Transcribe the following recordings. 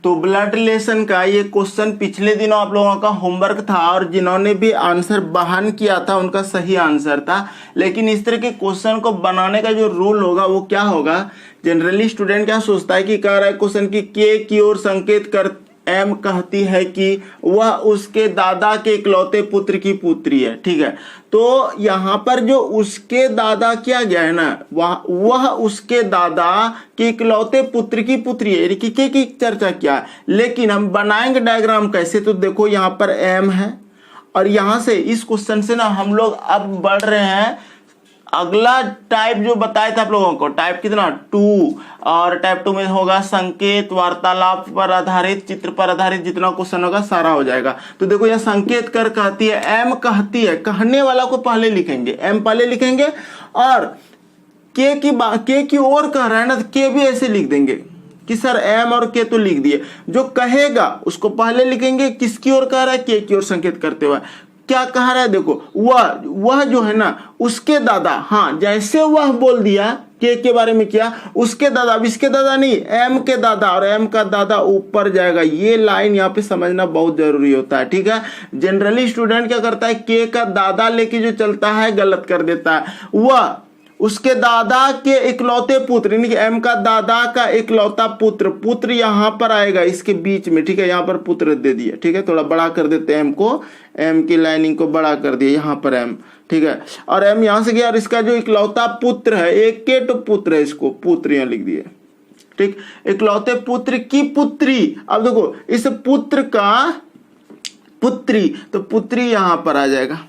तो blood relation का ये क्वेश्चन पिछले दिनों आप लोगों का होमवर्क था और जिन्होंने भी आंसर बहान किया था उनका सही आंसर था। लेकिन इस तरह के क्वेश्चन को बनाने का जो रूल होगा वो क्या होगा, जनरली स्टूडेंट क्या सोचता है कि कह रहा है क्वेश्चन की ओर संकेत कर एम कहती है कि वह उसके दादा के इकलौते पुत्र की पुत्री है। ठीक है, तो यहाँ पर जो उसके दादा किया गया है ना, वह उसके दादा के इकलौते पुत्र की पुत्री है, यानी कि के की चर्चा किया है। लेकिन हम बनाएंगे डायग्राम कैसे, तो देखो यहाँ पर एम है और यहाँ से इस क्वेश्चन से ना हम लोग अब बढ़ रहे हैं अगला टाइप जो बताया था आप लोगों को, टाइप कितना 2, और टाइप 2 में होगा संकेत, वार्तालाप पर आधारित, चित्र पर आधारित, जितना क्वेश्चन होगा सारा हो जाएगा। तो देखो यह संकेत कर कहती है, एम कहती है, कहने वाला को पहले लिखेंगे, एम पहले लिखेंगे, और के की ओर कह रहा है ना, के भी ऐसे लिख देंगे कि सर एम और के तो लिख दिए, जो कहेगा उसको पहले लिखेंगे, किसकी ओर कह रहा है, के की ओर संकेत करते हुए। क्या कह रहा है देखो, वह जो है ना उसके दादा, हाँ जैसे वह बोल दिया के बारे में किया, उसके दादा, अब इसके दादा नहीं, एम के दादा, और एम का दादा ऊपर जाएगा। ये लाइन यहाँ पे समझना बहुत जरूरी होता है। ठीक है, जनरली स्टूडेंट क्या करता है, के का दादा लेके जो चलता है गलत कर देता है। वह उसके दादा के इकलौते पुत्र, यानी कि एम का दादा का इकलौता पुत्र, पुत्र यहां पर आएगा इसके बीच में। ठीक है, यहां पर पुत्र दे दिया। ठीक है, थोड़ा बड़ा कर देते हैं एम को, एम की लाइनिंग को बड़ा कर दिया, यहां पर एम। ठीक है, और एम यहां से गया, और इसका जो इकलौता पुत्र है, एक के तो पुत्र है, इसको पुत्र यहां लिख दिए। ठीक, इकलौते पुत्र की पुत्री। अब देखो इस पुत्र का पुत्री, तो पुत्री यहां पर आ जाएगा,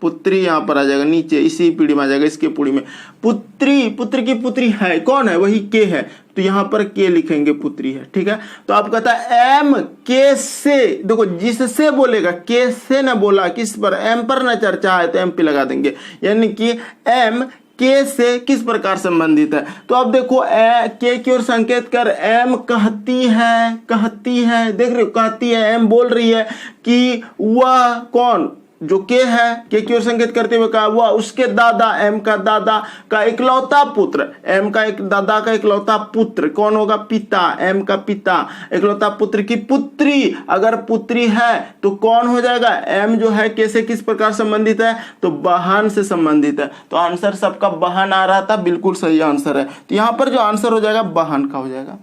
पुत्री यहां पर आ जाएगा, नीचे इसी पीढ़ी में आ जाएगा, इसके पीढ़ी में पुत्री, पुत्र की पुत्री है, कौन है, वही के है, तो यहां पर के लिखेंगे, पुत्री है। ठीक है, तो आप कहता है एम के से, देखो जिससे बोलेगा, के से ना बोला, किस पर, एम पर ना चर्चा है तो एम पे लगा देंगे, यानी कि एम के से किस प्रकार संबंधित है। तो अब देखो के की ओर संकेत कर एम कहती है, कहती है, देख रहे हो, कहती है, एम बोल रही है कि वह कौन, जो के है, के की ओर संकेत करते हुए कहा वह उसके दादा, एम का दादा का इकलौता पुत्र, एम का एक दादा का इकलौता पुत्र कौन होगा, पिता, एम का पिता, इकलौता पुत्र की पुत्री, अगर पुत्री है तो कौन हो जाएगा, एम जो है के से किस प्रकार संबंधित है, तो बहन से संबंधित है। तो आंसर सबका बहन आ रहा था, बिल्कुल सही आंसर है। तो यहां पर जो आंसर हो जाएगा बहन का हो जाएगा।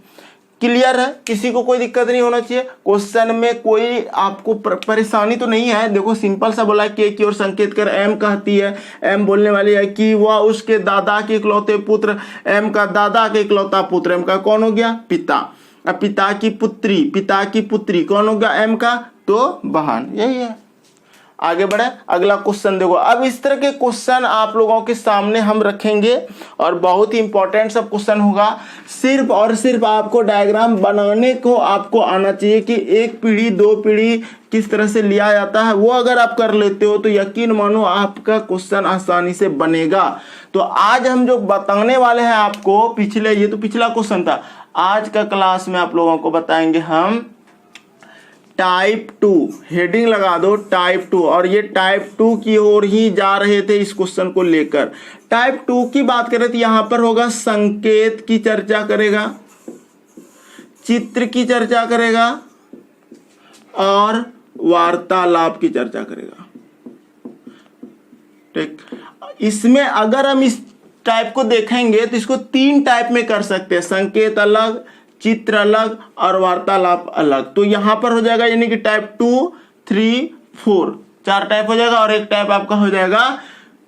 क्लियर है, किसी को कोई दिक्कत नहीं होना चाहिए, क्वेश्चन में कोई आपको परेशानी तो नहीं है। देखो सिंपल सा बोला, के की ओर संकेत कर एम कहती है, एम बोलने वाली है कि वह उसके दादा के इकलौते पुत्र, एम का दादा के इकलौता पुत्र, एम का कौन हो गया, पिता, अब पिता की पुत्री, पिता की पुत्री कौन हो गया, एम का, तो बहन, यही है। आगे बढ़े, अगला क्वेश्चन देखो। अब इस तरह के क्वेश्चन आप लोगों के सामने हम रखेंगे और बहुत ही इंपॉर्टेंट सब क्वेश्चन होगा। सिर्फ और सिर्फ आपको डायग्राम बनाने को आपको आना चाहिए कि एक पीढ़ी, दो पीढ़ी किस तरह से लिया जाता है, वो अगर आप कर लेते हो तो यकीन मानो आपका क्वेश्चन आसानी से बनेगा। तो आज हम जो बताने वाले हैं आपको, पिछले, ये तो पिछला क्वेश्चन था, आज का क्लास में आप लोगों को बताएंगे हम टाइप 2, हेडिंग लगा दो टाइप 2, और ये टाइप 2 की ओर ही जा रहे थे इस क्वेश्चन को लेकर। टाइप 2 की बात करें तो यहां पर होगा संकेत की चर्चा करेगा, चित्र की चर्चा करेगा और वार्तालाप की चर्चा करेगा। ठीक, इसमें अगर हम इस टाइप को देखेंगे तो इसको 3 टाइप में कर सकते हैं, संकेत अलग, चित्र अलग और वार्तालाप अलग। तो यहां पर हो जाएगा, यानी कि टाइप 2, 3, 4, 4 टाइप हो जाएगा, और एक टाइप आपका हो जाएगा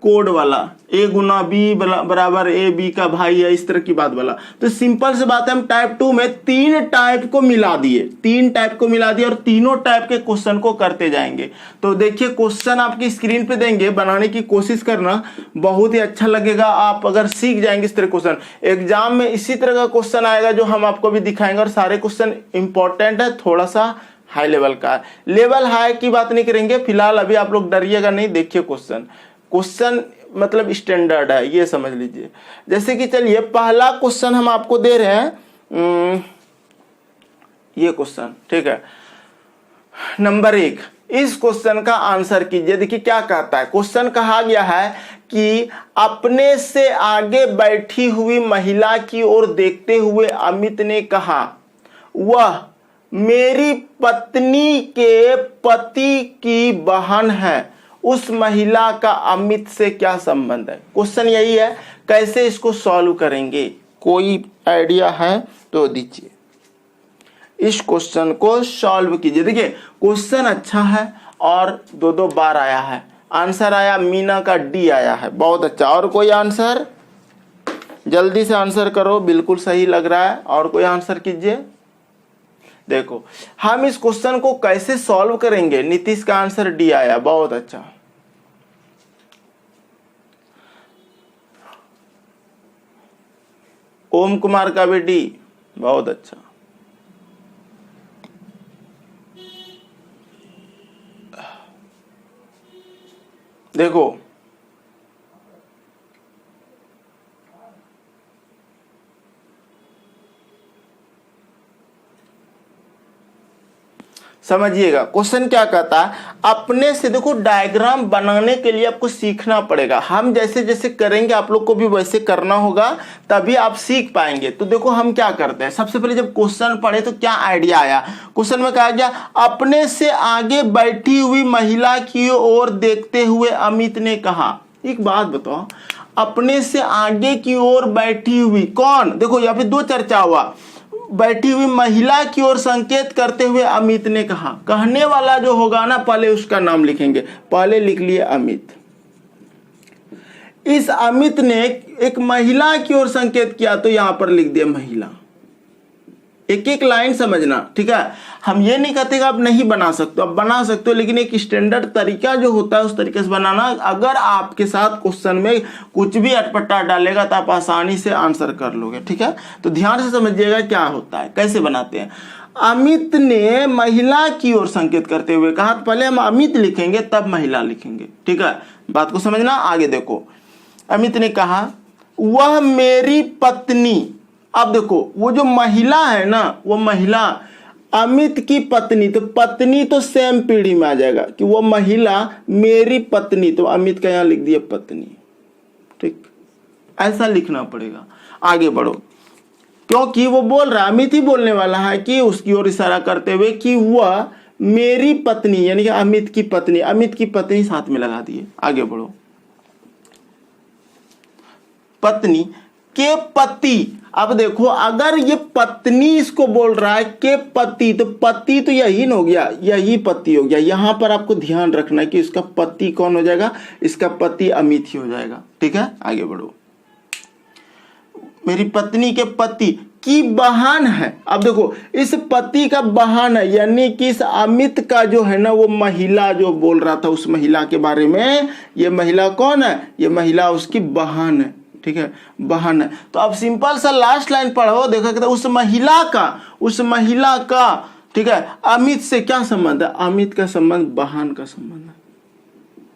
कोड वाला, ए गुना बी बराबर ए बी का भाई है, इस तरह की बात वाला। तो सिंपल से बात है, हम टाइप 2 में 3 टाइप को मिला दिए, 3 टाइप को मिला दिए और तीनों टाइप के क्वेश्चन को करते जाएंगे। तो देखिए क्वेश्चन आपकी स्क्रीन पे देंगे, बनाने की कोशिश करना, बहुत ही अच्छा लगेगा। आप अगर सीख जाएंगे इस तरह क्वेश्चन, एग्जाम में इसी तरह का क्वेश्चन आएगा जो हम आपको भी दिखाएंगे, और सारे क्वेश्चन इंपॉर्टेंट है, थोड़ा सा हाई लेवल का है। लेवल हाई की बात नहीं करेंगे फिलहाल, अभी आप लोग डरिएगा नहीं, देखिए क्वेश्चन मतलब स्टैंडर्ड है, ये समझ लीजिए। जैसे कि चलिए पहला क्वेश्चन हम आपको दे रहे हैं, ये क्वेश्चन, ठीक है, नंबर 1, इस क्वेश्चन का आंसर कीजिए। देखिए क्या कहता है, क्वेश्चन कहा गया है कि अपने से आगे बैठी हुई महिला की ओर देखते हुए अमित ने कहा, वह मेरी पत्नी के पति की बहन है, उस महिला का अमित से क्या संबंध है। क्वेश्चन यही है, कैसे इसको सॉल्व करेंगे, कोई आइडिया है तो दीजिए। इस क्वेश्चन को सॉल्व कीजिए। देखिए क्वेश्चन अच्छा है और दो दो बार आया है। आंसर आया मीना का डी आया है, बहुत अच्छा। और कोई आंसर, जल्दी से आंसर करो, बिल्कुल सही लग रहा है। और कोई आंसर कीजिए। देखो हम इस क्वेश्चन को कैसे सॉल्व करेंगे। नीतीश का आंसर डी आया, बहुत अच्छा। ओम कुमार का भी डी, बहुत अच्छा। देखो समझिएगा क्वेश्चन क्या कहता है, अपने से देखो डायग्राम बनाने के लिए आपको सीखना पड़ेगा। हम जैसे जैसे करेंगे आप लोग को भी वैसे करना होगा, तभी आप सीख पाएंगे। तो देखो हम क्या करते हैं, सबसे पहले जब क्वेश्चन पढ़े तो क्या आइडिया आया। क्वेश्चन में कहा गया, अपने से आगे बैठी हुई महिला की ओर देखते हुए अमित ने कहा। एक बात बताओ, अपने से आगे की ओर बैठी हुई कौन, देखो यहाँ पे दो चर्चा हुआ। बैठी हुई महिला की ओर संकेत करते हुए अमित ने कहा। कहने वाला जो होगा ना, पहले उसका नाम लिखेंगे। पहले लिख लिए अमित। इस अमित ने एक महिला की ओर संकेत किया, तो यहां पर लिख दिया महिला। एक एक लाइन समझना, ठीक है। हम ये नहीं कहते कि आप नहीं बना सकते, आप बना सकते हो, लेकिन एक स्टैंडर्ड तरीका जो होता है उस तरीके से बनाना। अगर आपके साथ क्वेश्चन में कुछ भी अटपटा डालेगा तो आप आसानी से आंसर कर लोगे, ठीक है। तो ध्यान से समझिएगा क्या होता है, कैसे बनाते हैं। अमित ने महिला की ओर संकेत करते हुए कहा, तो पहले हम अमित लिखेंगे तब महिला लिखेंगे, ठीक है। बात को समझना। आगे देखो, अमित ने कहा, वह मेरी पत्नी। अब देखो वो जो महिला है ना, वो महिला अमित की पत्नी, तो पत्नी तो सेम पीढ़ी में आ जाएगा कि वो महिला मेरी पत्नी, तो अमित का यहां लिख दिया पत्नी, ठीक। ऐसा लिखना पड़ेगा। आगे बढ़ो, क्योंकि वो बोल रहा है, अमित ही बोलने वाला है कि उसकी ओर इशारा करते हुए कि वह मेरी पत्नी, यानी कि अमित की पत्नी। अमित की पत्नी साथ में लगा दिए। आगे बढ़ो, पत्नी के पति। अब देखो अगर ये पत्नी इसको बोल रहा है के पति, तो पति तो यही हो गया, यही पति हो गया। यहां पर आपको ध्यान रखना है कि इसका पति कौन हो जाएगा, इसका पति अमित ही हो जाएगा, ठीक है। आगे बढ़ो, मेरी पत्नी के पति की बहन है। अब देखो इस पति का बहन है, यानी कि इस अमित का जो है ना, वो महिला जो बोल रहा था उस महिला के बारे में, ये महिला कौन है, ये महिला उसकी बहन है, ठीक है, बहन है। तो अब सिंपल सा लास्ट लाइन पढ़ो, देखो कहता उस महिला का, ठीक है, अमित से क्या संबंध है, अमित का संबंध बहन का संबंध है,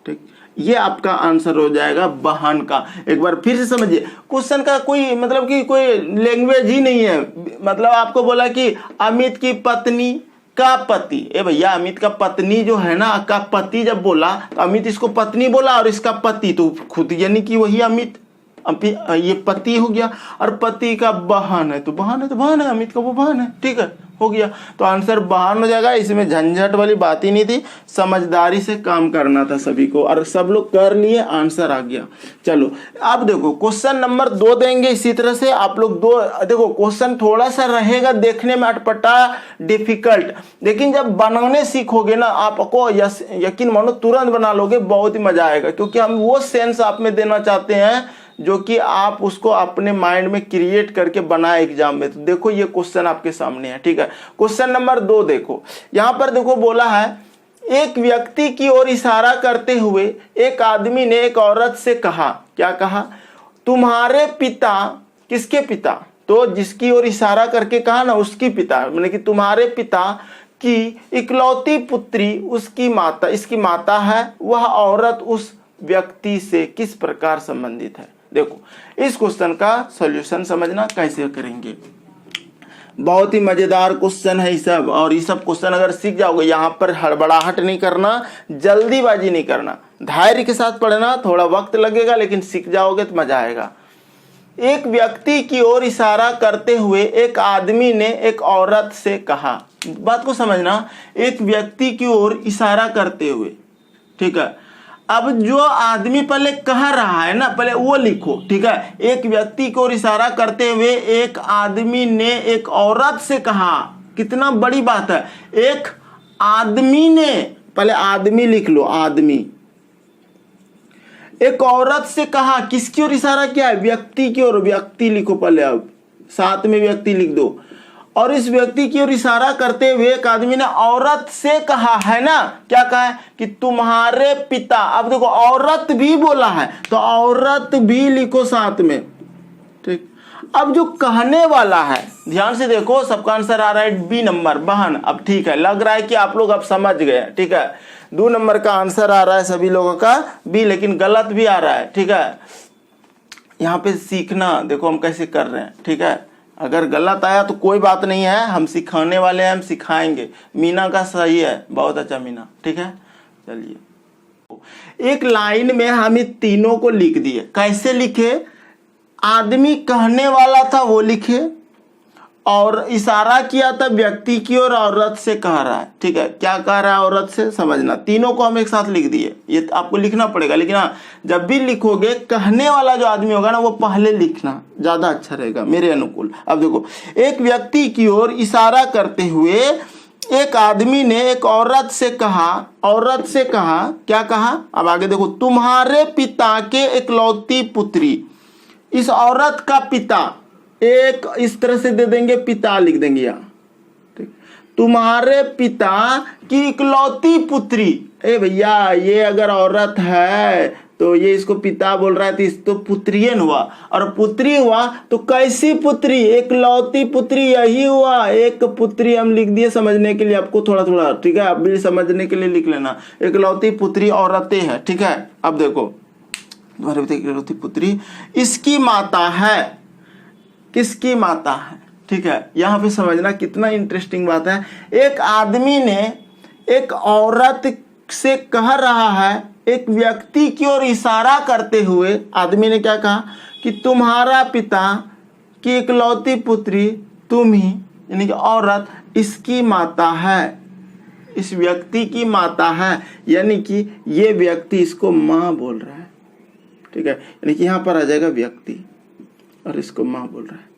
ठीक। ये आपका आंसर हो जाएगा बहन का। एक बार फिर से समझिए, क्वेश्चन का कोई मतलब कि कोई लैंग्वेज ही नहीं है। मतलब आपको बोला कि अमित की पत्नी का पति, ए भैया अमित का पत्नी जो है ना, का पति जब बोला तो अमित इसको पत्नी बोला और इसका पति तो खुद यानी कि वही अमित, ये पति हो गया। और पति का बहन है तो बहन है, तो बहन है, अमित का वो बहन है, ठीक है, हो गया। तो आंसर बहन हो जाएगा। इसमें झंझट वाली बात ही नहीं थी, समझदारी से काम करना था सभी को, और सब लोग कर लिए, आंसर आ गया। चलो अब देखो क्वेश्चन नंबर 2 देंगे। इसी तरह से आप लोग दो देखो, क्वेश्चन थोड़ा सा रहेगा देखने में अटपटा डिफिकल्ट, लेकिन जब बनाने सीखोगे ना, आपको यकीन मानो तुरंत बना लोगे, बहुत ही मजा आएगा। क्योंकि हम वो सेंस आप में देना चाहते हैं जो कि आप उसको अपने माइंड में क्रिएट करके बनाए एग्जाम में। तो देखो ये क्वेश्चन आपके सामने है, ठीक है। क्वेश्चन नंबर 2 देखो, यहां पर देखो बोला है, एक व्यक्ति की ओर इशारा करते हुए एक आदमी ने एक औरत से कहा। क्या कहा, तुम्हारे पिता, किसके पिता, तो जिसकी ओर इशारा करके कहा ना, उसकी पिता, मतलब कि तुम्हारे पिता की इकलौती पुत्री उसकी माता, इसकी माता है, वह औरत उस व्यक्ति से किस प्रकार संबंधित है। देखो इस क्वेश्चन का सॉल्यूशन समझना कैसे करेंगे। बहुत ही मजेदार क्वेश्चन है ये सब, और ये सब क्वेश्चन अगर सीख जाओगे, यहाँ पर हड़बड़ाहट नहीं करना, जल्दीबाजी नहीं करना, धैर्य के साथ पढ़ना। थोड़ा वक्त लगेगा लेकिन सीख जाओगे तो मजा आएगा। एक व्यक्ति की ओर इशारा करते हुए एक आदमी ने एक औरत से कहा। बात को समझना, एक व्यक्ति की ओर इशारा करते हुए, ठीक है। अब जो आदमी पहले कह रहा है ना, पहले वो लिखो, ठीक है। एक व्यक्ति की ओर इशारा करते हुए एक आदमी ने एक औरत से कहा। कितना बड़ी बात है, एक आदमी ने, पहले आदमी लिख लो, आदमी एक औरत से कहा। किसकी ओर इशारा किया है? व्यक्ति की ओर। व्यक्ति लिखो पहले, अब साथ में व्यक्ति लिख दो। और इस व्यक्ति की ओर इशारा करते हुए एक आदमी ने औरत से कहा, है ना। क्या कहा है? कि तुम्हारे पिता। अब देखो औरत भी बोला है तो औरत भी लिखो साथ में, ठीक। अब जो कहने वाला है, ध्यान से देखो, सबका आंसर आ रहा है बी नंबर, बहन। अब ठीक है, लग रहा है कि आप लोग अब समझ गए, ठीक है। 2 नंबर का आंसर आ रहा है सभी लोगों का बी, लेकिन गलत भी आ रहा है, ठीक है। यहाँ पे सीखना देखो हम कैसे कर रहे हैं, ठीक है। अगर गलत आया तो कोई बात नहीं है, हम सिखाने वाले हैं, हम सिखाएंगे। मीना का सही है, बहुत अच्छा मीना, ठीक है। चलिए, एक लाइन में हम इन तीनों को लिख दिए। कैसे लिखे? आदमी कहने वाला था वो लिखे, और इशारा किया था व्यक्ति की और औरत से कह रहा है, ठीक है। क्या कह रहा है औरत से, समझना। तीनों को हम एक साथ लिख दिए, ये आपको लिखना पड़ेगा। लेकिन हाँ, जब भी लिखोगे कहने वाला जो आदमी होगा ना, वो पहले लिखना, ज्यादा अच्छा रहेगा मेरे अनुकूल। अब देखो, एक व्यक्ति की ओर इशारा करते हुए एक आदमी ने एक औरत से कहा। औरत से कहा, क्या कहा? अब आगे देखो, तुम्हारे पिता के इकलौती पुत्री। इस औरत का पिता, एक इस तरह से दे देंगे, पिता लिख देंगे यहाँ, ठीक। तुम्हारे पिता की इकलौती पुत्री। ए भैया, ये अगर औरत है तो ये इसको पिता बोल रहा है, तो इस तो पुत्रियन हुआ, और पुत्री हुआ तो कैसी पुत्री? इकलौती पुत्री, यही हुआ। एक पुत्री हम लिख दिए समझने के लिए आपको, थोड़ा थोड़ा, ठीक है। अब भी समझने के लिए लिख लेना, इकलौती पुत्री औरतें हैं, ठीक है। अब देखो, तुम्हारे पिता की इकलौती पुत्री इसकी माता है। किसकी माता है? ठीक है, यहां पे समझना कितना इंटरेस्टिंग बात है। एक आदमी ने एक औरत से कह रहा है, एक व्यक्ति की ओर इशारा करते हुए आदमी ने क्या कहा? कि तुम्हारा पिता की इकलौती पुत्री तुम ही, यानी कि औरत, इसकी माता है, इस व्यक्ति की माता है। यानी कि ये व्यक्ति इसको माँ बोल रहा है, ठीक है। यानी कि यहां पर आ जाएगा व्यक्ति और इसको माँ बोल रहा है,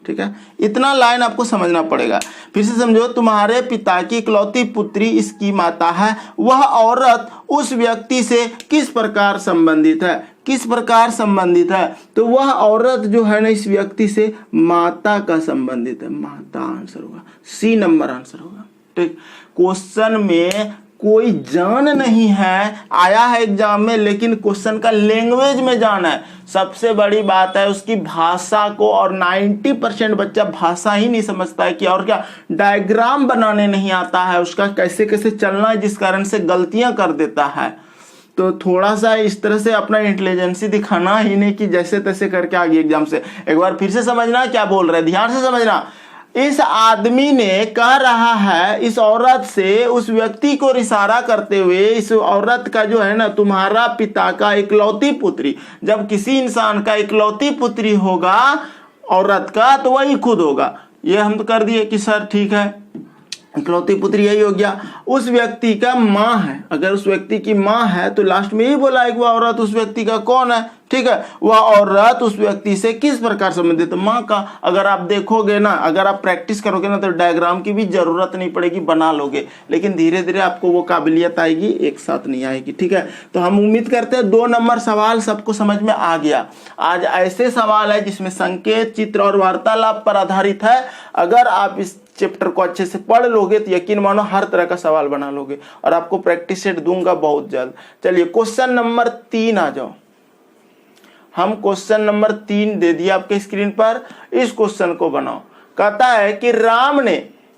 ठीक है। इतना लाइन आपको समझना पड़ेगा। फिर से समझो, तुम्हारे पिता की इकलौती पुत्री इसकी माता है। वह औरत उस व्यक्ति से किस प्रकार संबंधित है? किस प्रकार संबंधित है? तो वह औरत जो है ना, इस व्यक्ति से माता का संबंधित है। माता आंसर होगा, सी नंबर आंसर होगा, ठीक। क्वेश्चन में कोई जान नहीं है, आया है एग्जाम में, लेकिन क्वेश्चन का लैंग्वेज में जान है। सबसे बड़ी बात है उसकी भाषा को, और 90% बच्चा भाषा ही नहीं समझता है कि, और क्या, डायग्राम बनाने नहीं आता है उसका, कैसे कैसे चलना है, जिस कारण से गलतियां कर देता है। तो थोड़ा सा इस तरह से अपना इंटेलिजेंसी दिखाना ही नहीं कि जैसे तैसे करके आ गई एग्जाम से। एक बार फिर से समझना क्या बोल रहे हैं, ध्यान से समझना। इस आदमी ने कह रहा है इस औरत से, उस व्यक्ति को इशारा करते हुए, इस औरत का जो है ना, तुम्हारा पिता का इकलौती पुत्री। जब किसी इंसान का इकलौती पुत्री होगा औरत का, तो वही खुद होगा। ये हम तो कर दिए कि सर ठीक है, इकलौती पुत्री यही हो गया। उस व्यक्ति का माँ है, अगर उस व्यक्ति की माँ है तो लास्ट में ही बोला है कि वह औरत उस व्यक्ति का कौन है, ठीक है। वह औरत उस व्यक्ति से किस प्रकार संबंधित? माँ का। अगर आप देखोगे ना, अगर आप प्रैक्टिस करोगे ना, तो डायग्राम की भी जरूरत नहीं पड़ेगी, बना लोगे। लेकिन धीरे धीरे आपको वो काबिलियत आएगी, एक साथ नहीं आएगी, ठीक है। तो हम उम्मीद करते हैं 2 नंबर सवाल सबको समझ में आ गया। आज ऐसे सवाल है जिसमें संकेत, चित्र और वार्तालाप पर आधारित है। अगर आप इस चैप्टर को अच्छे से पढ़ लोगे तो यकीन मानो हर तरह का सवाल बना लोगे, और आपको प्रैक्टिस सेट दूंगा बहुत जल्द। चलिए क्वेश्चन नंबर 3 आ जाओ। हम क्वेश्चन नंबर 3 दे दिया आपके स्क्रीन पर, इस क्वेश्चन को बनाओ। कहता है कि राम ने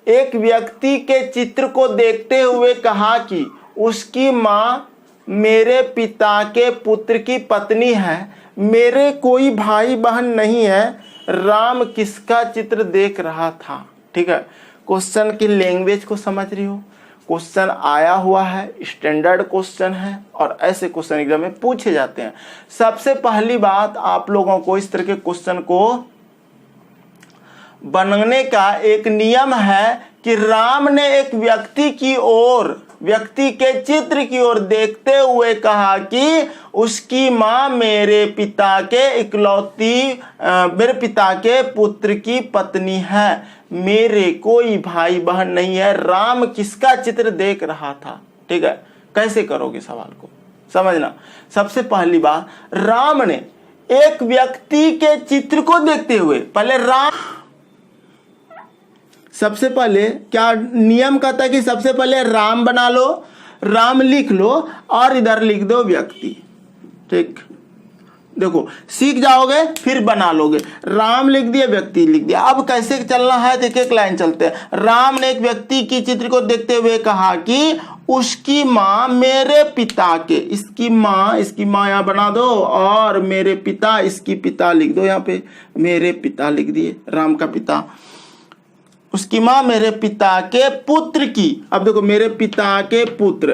एक व्यक्ति के चित्र को देखते हुए कहा कि उसकी माँ मेरे पिता के पुत्र की पत्नी है, मेरे कोई भाई बहन नहीं है। राम किसका चित्र देख रहा था? ठीक है, क्वेश्चन की लैंग्वेज को समझ रही हो, क्वेश्चन आया हुआ है, स्टैंडर्ड क्वेश्चन है और ऐसे क्वेश्चन एग्जाम में पूछे जाते हैं। सबसे पहली बात, आप लोगों को इस तरह के क्वेश्चन को बनाने का एक नियम है कि राम ने एक व्यक्ति के चित्र की ओर देखते हुए कहा कि उसकी मां मेरे पिता के पुत्र की पत्नी है, मेरे कोई भाई बहन नहीं है। राम किसका चित्र देख रहा था? ठीक है, कैसे करोगे सवाल को समझना। सबसे पहली बात, राम ने एक व्यक्ति के चित्र को देखते हुए, सबसे पहले क्या नियम कहता है कि सबसे पहले राम बना लो, राम लिख लो और इधर लिख दो व्यक्ति। ठीक, देखो सीख जाओगे फिर बना लोगे। राम लिख दिया, व्यक्ति लिख दिया। अब कैसे चलना है, एक एक लाइन चलते हैं। राम ने एक व्यक्ति की चित्र को देखते हुए कहा कि उसकी माँ मेरे पिता के, इसकी माँ यहाँ बना दो और मेरे पिता, इसकी पिता लिख दो यहाँ पे, मेरे पिता लिख दिए, राम का पिता। उसकी मां मेरे पिता के पुत्र की, अब देखो मेरे पिता के पुत्र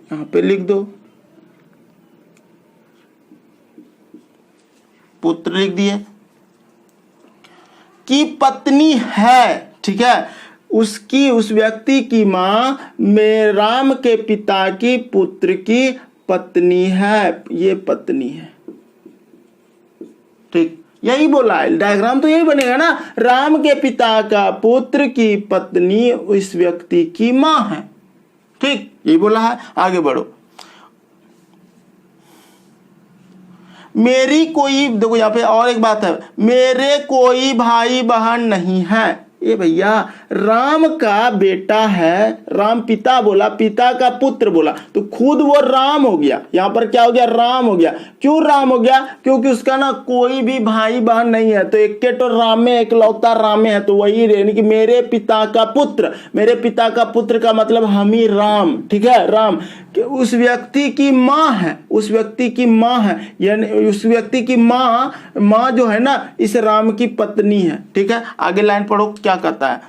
यहां पे लिख दो, पुत्र लिख दिए, की पत्नी है। ठीक है, उस व्यक्ति की मां राम के पिता की पुत्र की पत्नी है, ये पत्नी है। ठीक, यही बोला है, डायग्राम तो यही बनेगा ना। राम के पिता का पुत्र की पत्नी इस व्यक्ति की मां है। ठीक, यही बोला है। आगे बढ़ो। मेरी कोई, देखो यहां पे और एक बात है, मेरे कोई भाई बहन नहीं है। ये भैया राम का बेटा है, राम पिता बोला, पिता का पुत्र बोला तो खुद वो राम हो गया। यहां पर क्या हो गया, राम हो गया। क्यों राम हो गया? क्योंकि उसका ना कोई भी भाई बहन नहीं है, तो एक तो राम में एकलौता राम में है, तो वही यानी कि मेरे पिता का पुत्र, मेरे पिता का पुत्र का मतलब हम ही राम। ठीक है, राम उस व्यक्ति की मां है, उस व्यक्ति की मां है, यानी उस व्यक्ति की मां जो है ना इस राम की पत्नी है। ठीक है, आगे लाइन पढ़ो क्या कहता है।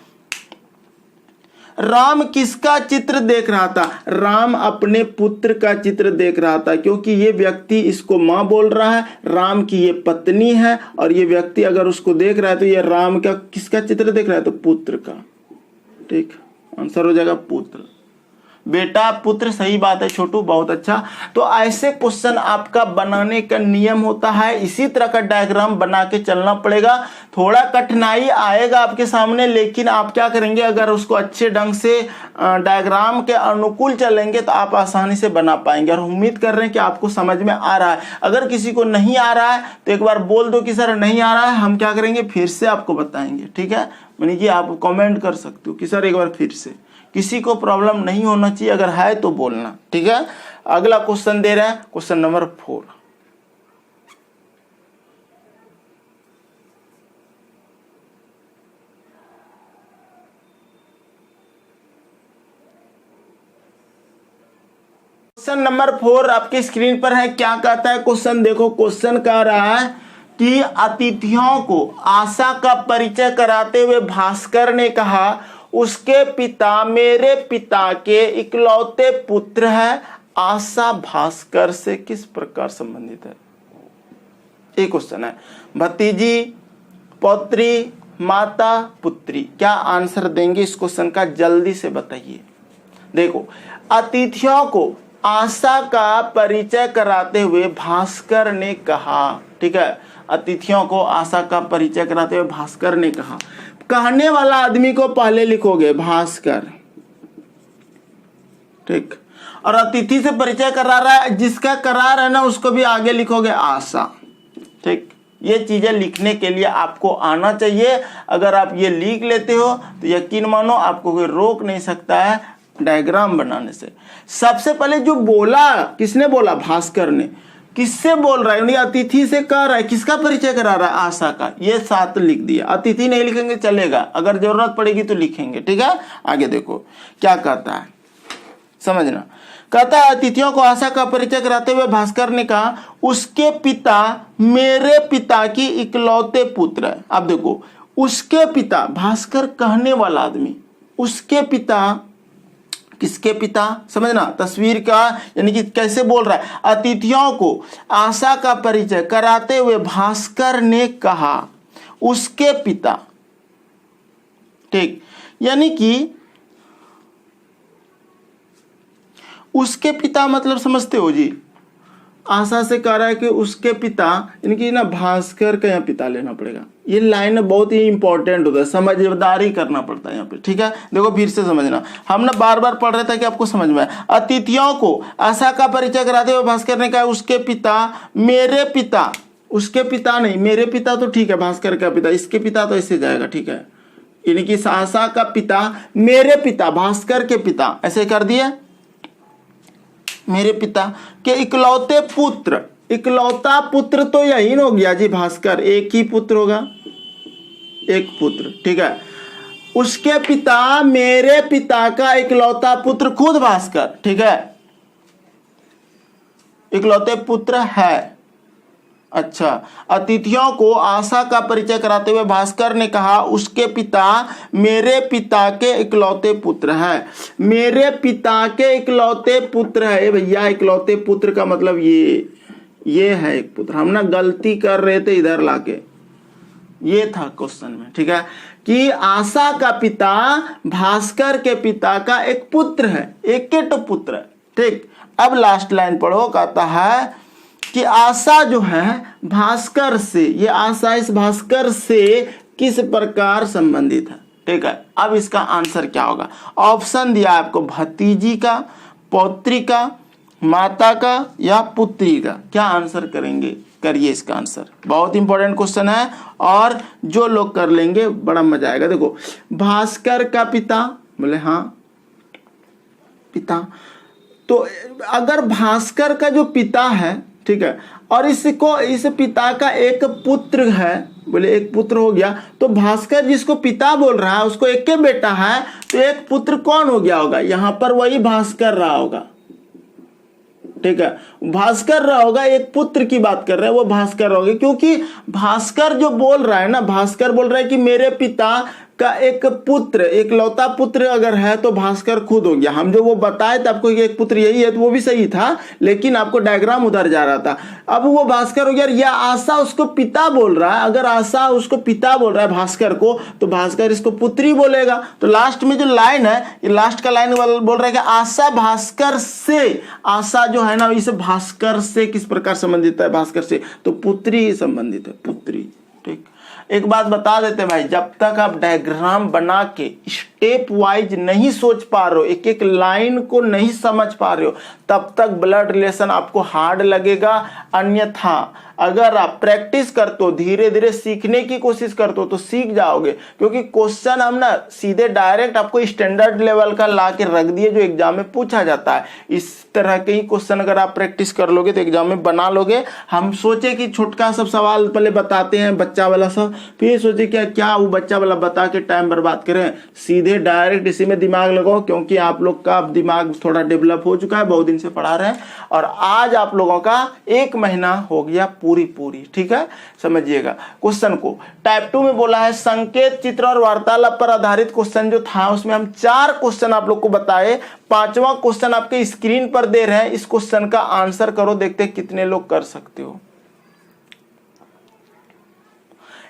राम किसका चित्र देख रहा था? राम अपने पुत्र का चित्र देख रहा था, क्योंकि ये व्यक्ति इसको मां बोल रहा है, राम की ये पत्नी है और ये व्यक्ति अगर उसको देख रहा है तो ये राम का किसका चित्र देख रहा है? तो पुत्र का। ठीक, आंसर हो जाएगा पुत्र। बेटा पुत्र, सही बात है छोटू, बहुत अच्छा। तो ऐसे क्वेश्चन आपका बनाने का नियम होता है, इसी तरह का डायग्राम बना के चलना पड़ेगा। थोड़ा कठिनाई आएगा आपके सामने, लेकिन आप क्या करेंगे, अगर उसको अच्छे ढंग से डायग्राम के अनुकूल चलेंगे तो आप आसानी से बना पाएंगे। और उम्मीद कर रहे हैं कि आपको समझ में आ रहा है। अगर किसी को नहीं आ रहा है तो एक बार बोल दो कि सर नहीं आ रहा है, हम क्या करेंगे फिर से आपको बताएंगे। ठीक है, यानी कि आप कमेंट कर सकते हो कि सर एक बार फिर से। किसी को प्रॉब्लम नहीं होना चाहिए, अगर है तो बोलना। ठीक है, अगला क्वेश्चन दे रहे हैं, क्वेश्चन नंबर 4। क्वेश्चन नंबर 4 आपकी स्क्रीन पर है। क्या कहता है क्वेश्चन? देखो क्वेश्चन कह रहा है कि अतिथियों को आशा का परिचय कराते हुए भास्कर ने कहा उसके पिता मेरे पिता के इकलौते पुत्र है। आशा भास्कर से किस प्रकार संबंधित है? एक क्वेश्चन है। भतीजी, पौत्री, माता, पुत्री, क्या आंसर देंगे इस क्वेश्चन का? जल्दी से बताइए। देखो, अतिथियों को आशा का परिचय कराते हुए भास्कर ने कहा। ठीक है, अतिथियों को आशा का परिचय कराते हुए भास्कर ने कहा। कहने वाला आदमी को पहले लिखोगे भास्कर। ठीक, और अतिथि से परिचय करा रहा है, जिसका करा रहा है ना उसको भी आगे लिखोगे आशा। ठीक, ये चीजें लिखने के लिए आपको आना चाहिए। अगर आप ये लिख लेते हो तो यकीन मानो आपको कोई रोक नहीं सकता है डायग्राम बनाने से। सबसे पहले जो बोला, किसने बोला? भास्कर ने। किससे बोल रहा है? अतिथि से कह रहा है। किसका परिचय करा रहा है? आशा का। ये 7 लिख दिया। अतिथि नहीं लिखेंगे चलेगा, अगर जरूरत पड़ेगी तो लिखेंगे। ठीक है, आगे देखो क्या कहता है, समझना। कहता है अतिथियों को आशा का परिचय कराते हुए भास्कर ने कहा उसके पिता मेरे पिता की इकलौते पुत्र है। अब देखो, उसके पिता, भास्कर कहने वाला आदमी, उसके पिता किसके पिता, समझना तस्वीर का यानी कि कैसे बोल रहा है। अतिथियों को आशा का परिचय कराते हुए भास्कर ने कहा उसके पिता, ठीक, यानी कि उसके पिता मतलब समझते हो जी, आशा से कह रहा है कि उसके पिता, इनकी ना भास्कर का यहाँ पिता लेना पड़ेगा। ये लाइन बहुत ही इंपॉर्टेंट होता है, समझदारी करना पड़ता है यहाँ पे, ठीक है। देखो फिर से समझना, हम ना बार बार पढ़ रहे थे कि आपको समझ में आए। अतिथियों को आशा का परिचय कराते हुए भास्कर ने कहा उसके पिता, मेरे पिता, उसके पिता नहीं, मेरे पिता तो ठीक है, भास्कर का पिता, इसके पिता तो ऐसे जाएगा, ठीक है। यानी कि आशा का पिता, मेरे पिता, भास्कर के पिता, ऐसे कर दिया, मेरे पिता के इकलौते पुत्र, इकलौता पुत्र तो यही हो गया जी भास्कर, एक ही पुत्र होगा, एक पुत्र, ठीक है। उसके पिता, मेरे पिता का इकलौता पुत्र खुद भास्कर, ठीक है, इकलौते पुत्र है। अच्छा, अतिथियों को आशा का परिचय कराते हुए भास्कर ने कहा उसके पिता मेरे पिता के इकलौते पुत्र है। मेरे पिता के इकलौते पुत्र है भैया, इकलौते पुत्र का मतलब ये है एक पुत्र। हम ना गलती कर रहे थे इधर लाके, ये था क्वेश्चन में, ठीक है, कि आशा का पिता भास्कर के पिता का एक पुत्र है, एक के तो पुत्र है, ठीक। अब लास्ट लाइन पढ़ो, कहता है कि आशा जो है भास्कर से, ये आशा इस भास्कर से किस प्रकार संबंधित है, ठीक है। अब इसका आंसर क्या होगा, ऑप्शन दिया आपको, भतीजी का, पौत्री का, माता का या पुत्री का, क्या आंसर करेंगे, करिए इसका आंसर। बहुत इंपॉर्टेंट क्वेश्चन है और जो लोग कर लेंगे बड़ा मजा आएगा। देखो, भास्कर का पिता, बोले हाँ पिता, तो अगर भास्कर का जो पिता है, ठीक है, और इसको, इस पिता का एक पुत्र है, बोले एक पुत्र हो गया, तो भास्कर जिसको पिता बोल रहा है उसको एक के बेटा है, तो एक पुत्र कौन हो गया होगा, यहां पर वही भास्कर रहा होगा, ठीक है, भास्कर रहा होगा, एक पुत्र की बात कर रहे हैं, वो भास्कर होगा, क्योंकि भास्कर जो बोल रहा है ना, भास्कर बोल रहा है कि मेरे पिता का एक पुत्र, एक लौता पुत्र अगर है तो भास्कर खुद हो गया। हम जो वो बताए थे आपको कि एक पुत्र यही है, तो वो भी सही था, लेकिन आपको डायग्राम उधर जा रहा था। अब वो भास्कर हो गया, या आशा उसको पिता बोल रहा है, अगर आशा उसको पिता बोल रहा है भास्कर को, तो भास्कर इसको पुत्री बोलेगा। तो लास्ट में जो लाइन है, ये लास्ट का लाइन बोल रहा है कि आशा भास्कर से, आशा जो है ना इस भास्कर से किस प्रकार संबंधित है, भास्कर से, तो पुत्री संबंधित है, पुत्री, ठीक। एक बात बता देते भाई, जब तक आप डायग्राम बना के स्टेप वाइज नहीं सोच पा रहे हो, एक एक लाइन को नहीं समझ पा रहे हो, तब तक ब्लड रिलेशन आपको हार्ड लगेगा। अन्यथा अगर आप प्रैक्टिस करते हो, धीरे धीरे सीखने की कोशिश करते हो, तो सीख जाओगे। क्योंकि क्वेश्चन हम ना सीधे डायरेक्ट आपको स्टैंडर्ड लेवल का ला के रख दिए जो एग्जाम में पूछा जाता है। इस तरह के ही क्वेश्चन अगर आप प्रैक्टिस कर लोगे तो एग्जाम में बना लोगे। हम सोचे कि छोटका सब सवाल पहले बताते हैं, बच्चा वाला सब, फिर सोचे क्या वो बच्चा वाला बता के टाइम बर्बाद करें, सीधे डायरेक्ट इसी में दिमाग लगाओ। क्योंकि आप लोग का दिमाग थोड़ा डेवलप हो चुका है, बहुत दिन से पढ़ा रहे हैं, और आज आप लोगों का 1 महीना हो गया पूरी, ठीक है। समझिएगा क्वेश्चन को। टाइप 2 में बोला है संकेत, चित्र और वार्तालाप पर आधारित क्वेश्चन जो था, उसमें हम 4 क्वेश्चन आप लोग को बताए। 5वां क्वेश्चन आपके स्क्रीन पर दे रहे हैं, इस क्वेश्चन का आंसर करो, देखते हैं कितने लोग कर सकते हो।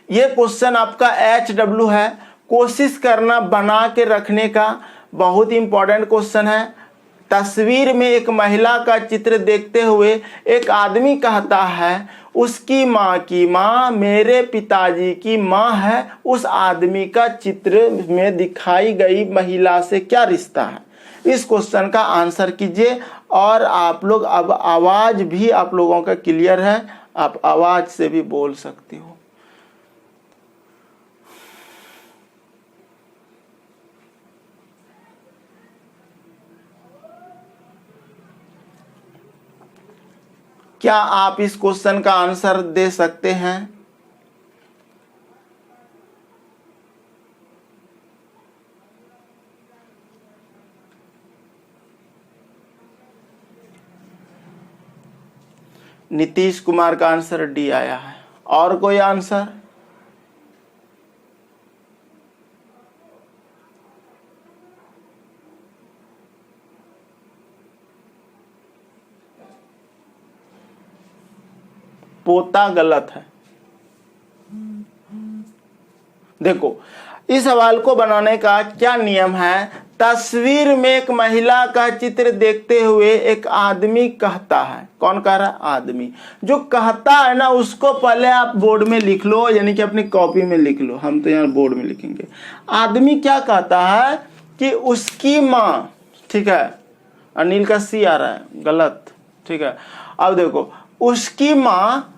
ये क्वेश्चन आपका HW है, कोशिश करना बना के रखने का, बहुत इंपॉर्टेंट क्वेश्चन है। तस्वीर में एक महिला का चित्र देखते हुए एक आदमी कहता है उसकी माँ की माँ मेरे पिताजी की माँ है, उस आदमी का चित्र में दिखाई गई महिला से क्या रिश्ता है। इस क्वेश्चन का आंसर कीजिए। और आप लोग, अब आवाज भी आप लोगों का क्लियर है, आप आवाज से भी बोल सकते हो। क्या आप इस क्वेश्चन का आंसर दे सकते हैं? नीतीश कुमार का आंसर डी आया है। और कोई आंसर? पोता गलत है। देखो इस सवाल को बनाने का क्या नियम है, तस्वीर में एक महिला का चित्र देखते हुए एक आदमी कहता है, कौन कह रहा है, आदमी। जो कहता है ना उसको पहले आप बोर्ड में लिख लो, यानी कि अपनी कॉपी में लिख लो, हम तो यहाँ बोर्ड में लिखेंगे। आदमी क्या कहता है कि उसकी माँ, ठीक है, अनिल का सी आ रहा है, गलत, ठीक है। अब देखो, उसकी माँ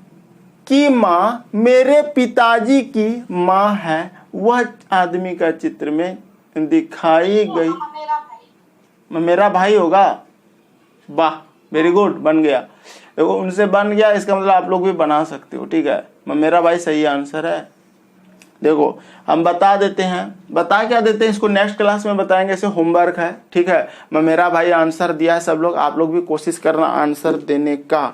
की माँ मेरे पिताजी की माँ है, वह आदमी का चित्र में दिखाई गई। मेरा भाई होगा, वाह, वेरी गुड, बन गया। देखो उनसे बन गया, इसका मतलब आप लोग भी बना सकते हो, ठीक है। मेरा भाई सही आंसर है। देखो हम बता देते हैं, बता क्या देते हैं, इसको नेक्स्ट क्लास में बताएंगे, इसे होमवर्क है, ठीक है। मेरा भाई आंसर दिया है सब लोग, आप लोग भी कोशिश करना आंसर देने का।